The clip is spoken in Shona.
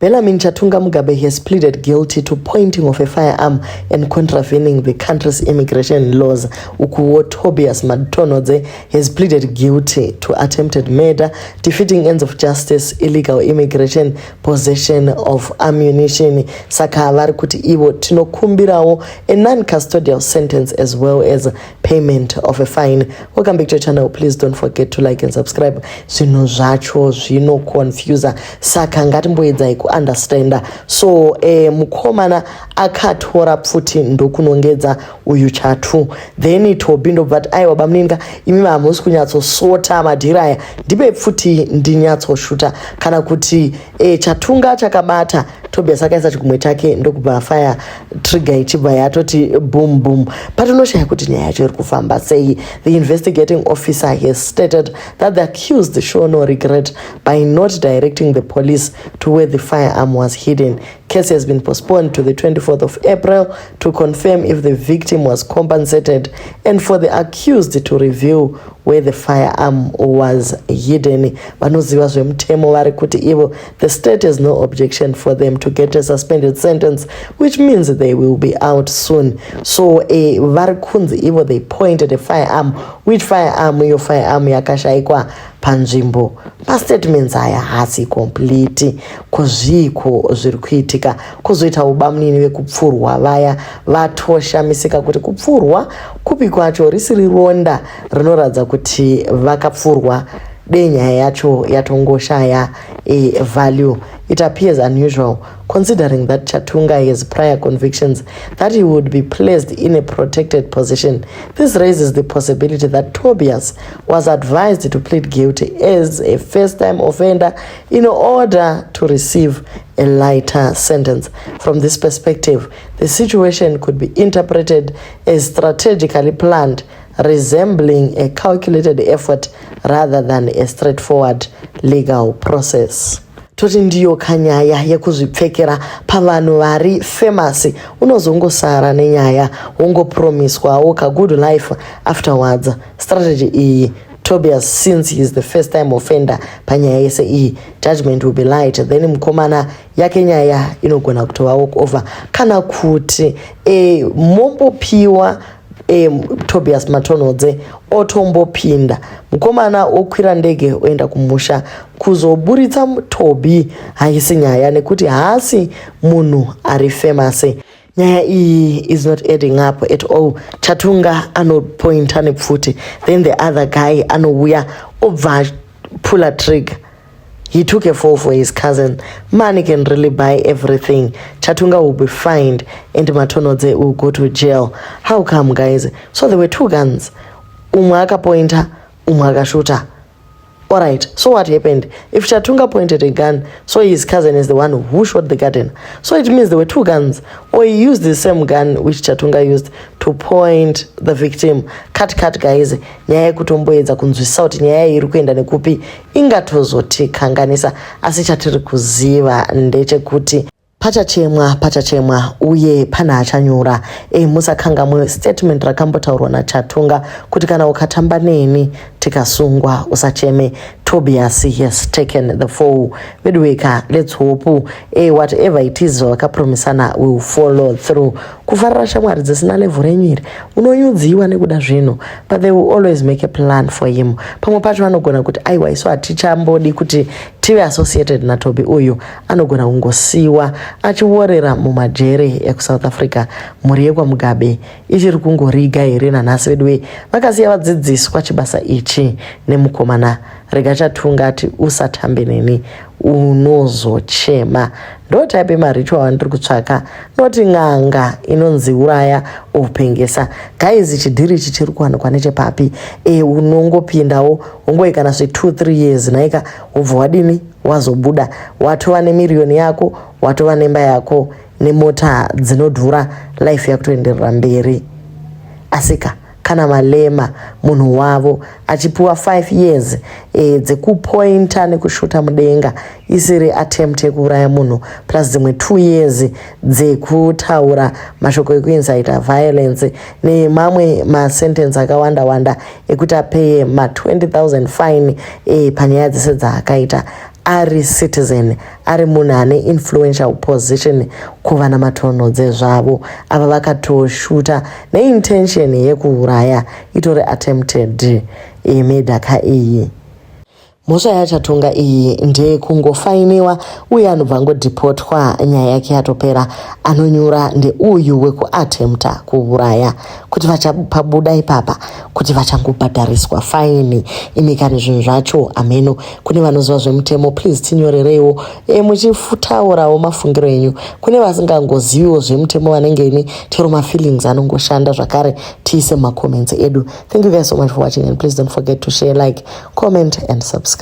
Bellarmine Chatunga Mugabe has pleaded guilty to pointing of a firearm and contravening the country's immigration laws. Ukuwo Tobias Matonodze has pleaded guilty to attempted murder, defeating ends of justice, illegal immigration, possession of ammunition. Saka vari kuti ivo tinokumbirawo a non-custodial sentence as well as payment of a fine. Welcome back to your channel. Please don't forget to like and subscribe. Zvinhu zvacho zvino confuse. Saka ngatimboedzai understand. So mukomana akatora pfuti ndokunongedza uyu Chatu, then Tobi ndobva aiwa bamninga imi hamusi kunyatsosota madhira aya ndipe pfuti ndinyatsoshuta kana kuti Chatunga chakabata Tobias akaisa chikumwe chake ndokubva fire trigger ichibva yatoti boom boom. Patinoshaya kuti nyaya yacho iri kufamba sei. The investigating officer has stated that the accused show no regret by not directing the police to where the firearm was hidden. Case has been postponed to the 24th of April to confirm if the victim was compensated and for the accused to reveal where the firearm was hidden. Vanoziva zvemutemo vari kuti ivo, the state has no objection for them to get a suspended sentence, which means they will be out soon. So vari kunzi ivo, they pointed a firearm. Which firearm? Your firearm yakashaikwa panzvimbo. Pastatements aya hasi complete kuzviko zviri kuitika. Kuzoita ubamnini vekupfurwa vaya vatoshamisika kuti kupfurwa kupi kwacho risiri ronda rinoratidza kuti vakapfurwa denya yacho yatongoshaya value. It appears unusual considering that Chatunga has prior convictions that he would be placed in a protected position. This raises the possibility that Tobias was advised to plead guilty as a first-time offender in order to receive a lighter sentence. From this perspective, the situation could be interpreted as strategically planned, resembling a calculated effort rather than a straightforward legal process. Toti ndiyo kanyaya yekuzvipfekera pavanhu vari famous. Unozongosara nenyaya wongopromiswawo ka good life afterwards. Strategy iyi Tobias, since he is the first time offender panyaya yese iyi, judgment will be light, then mukomana yake nyaya inogona kutova walk over kana kuti mombopiwa Tobias Matonodze otombopinda mukomana okwira ndege oenda kumusha kuzoburitsa Tobi haisi nyaya nekuti haasi munhu ari famous. Nyaya iyi is not adding up at all. Chatunga anopointa nepfuti, then the other guy anouya obva pull a trigger. He took a fall for his cousin. Money can really buy everything. Chatunga will be fined and Matonodze will go to jail. How come, guys? So there were two guns. Umwe akapointa, umwe akashuta. Alright, so what happened? If Chatunga pointed a gun, so his cousin is the one who shot the garden. So it means there were two guns. Or he used the same gun which Chatunga used to point the victim. Cut guys. Nyaya kutomboedza kunzwisa kuti nyaya iri kuenda nekupi ingatozotikanganisa, asi chatiri kuziva ndechekuti pachachemwa uye pana achanyora. Musakangamwe statement rakambotaurwa naChatunga kuti kana ukatamba neni tikasungwa usacheme. Tobias has taken the fall. Vedweka, let's hope whatever it is vakapromisana will follow through. Kufarira shamwari dzisina level renyiri unonyudziwa nekuda zvino, but they will always make a plan for him. Pamwe pacho vanogona kuti aiwa isu hatichambodi kuti tive associated na Tobi uyu, anogona kungosiwa achiworera mumajere ekuSouth Africa. Mhuri yekwaMugabe ichiri kungoriga here nanhasi. Vedwe vakasiya vadzidziswa chibasa ichi nemukomana. Rega Chatunga ati usatambe neni unozochema. Ndo type maricho wandiri kutsvaka, noti ng'anga inonzi uraya upengesa. Guys, chidhiri chichiri kuwanikwa nechepapi. Unongopindawo wongoikana 2-3 years naika ubva wadini wazobuda, watova nemiliyoni yako, watova nemba yako nemota dzinodhura, life yakutoenderera mberi. Asika kana malema munhu wavo achipuwa 5 years dzekupointa nekushuta mudenga isiri attempt yekuuraya munhu plus dzimwe 2 years dzekutaura mashoko ekuincite violence nemamwe masentence akawanda ekuti apeye ma 20,000 fine panyaya dzese dzaakaita. ari citizen ari munhu ane influential position kuva namatonhodze zvavo ava vakatoshuta neintention yekuuraya itori attempted murder iyi. Mhosva yachatonga iyi ndekungofainiwa uye anobva ngodhipotwa, nyaya yake yatopera. Anonyura ndeuyu wekuatempta kuuraya, kuti vachapabuda ipapa kuti vachangobhadhariswa faini imikani zvinhu zvacho. Ameno kune vanoziva zvemutemo, please tinyorereiwo muchitaurawo mafungiro enyu. Kune vasingangoziviwo zvemutemo vanenge chero mafeelings anongoshanda zvakare, tiise macomments edu. Thank you guys so much for watching, and please don't forget to share, like, comment and subscribe.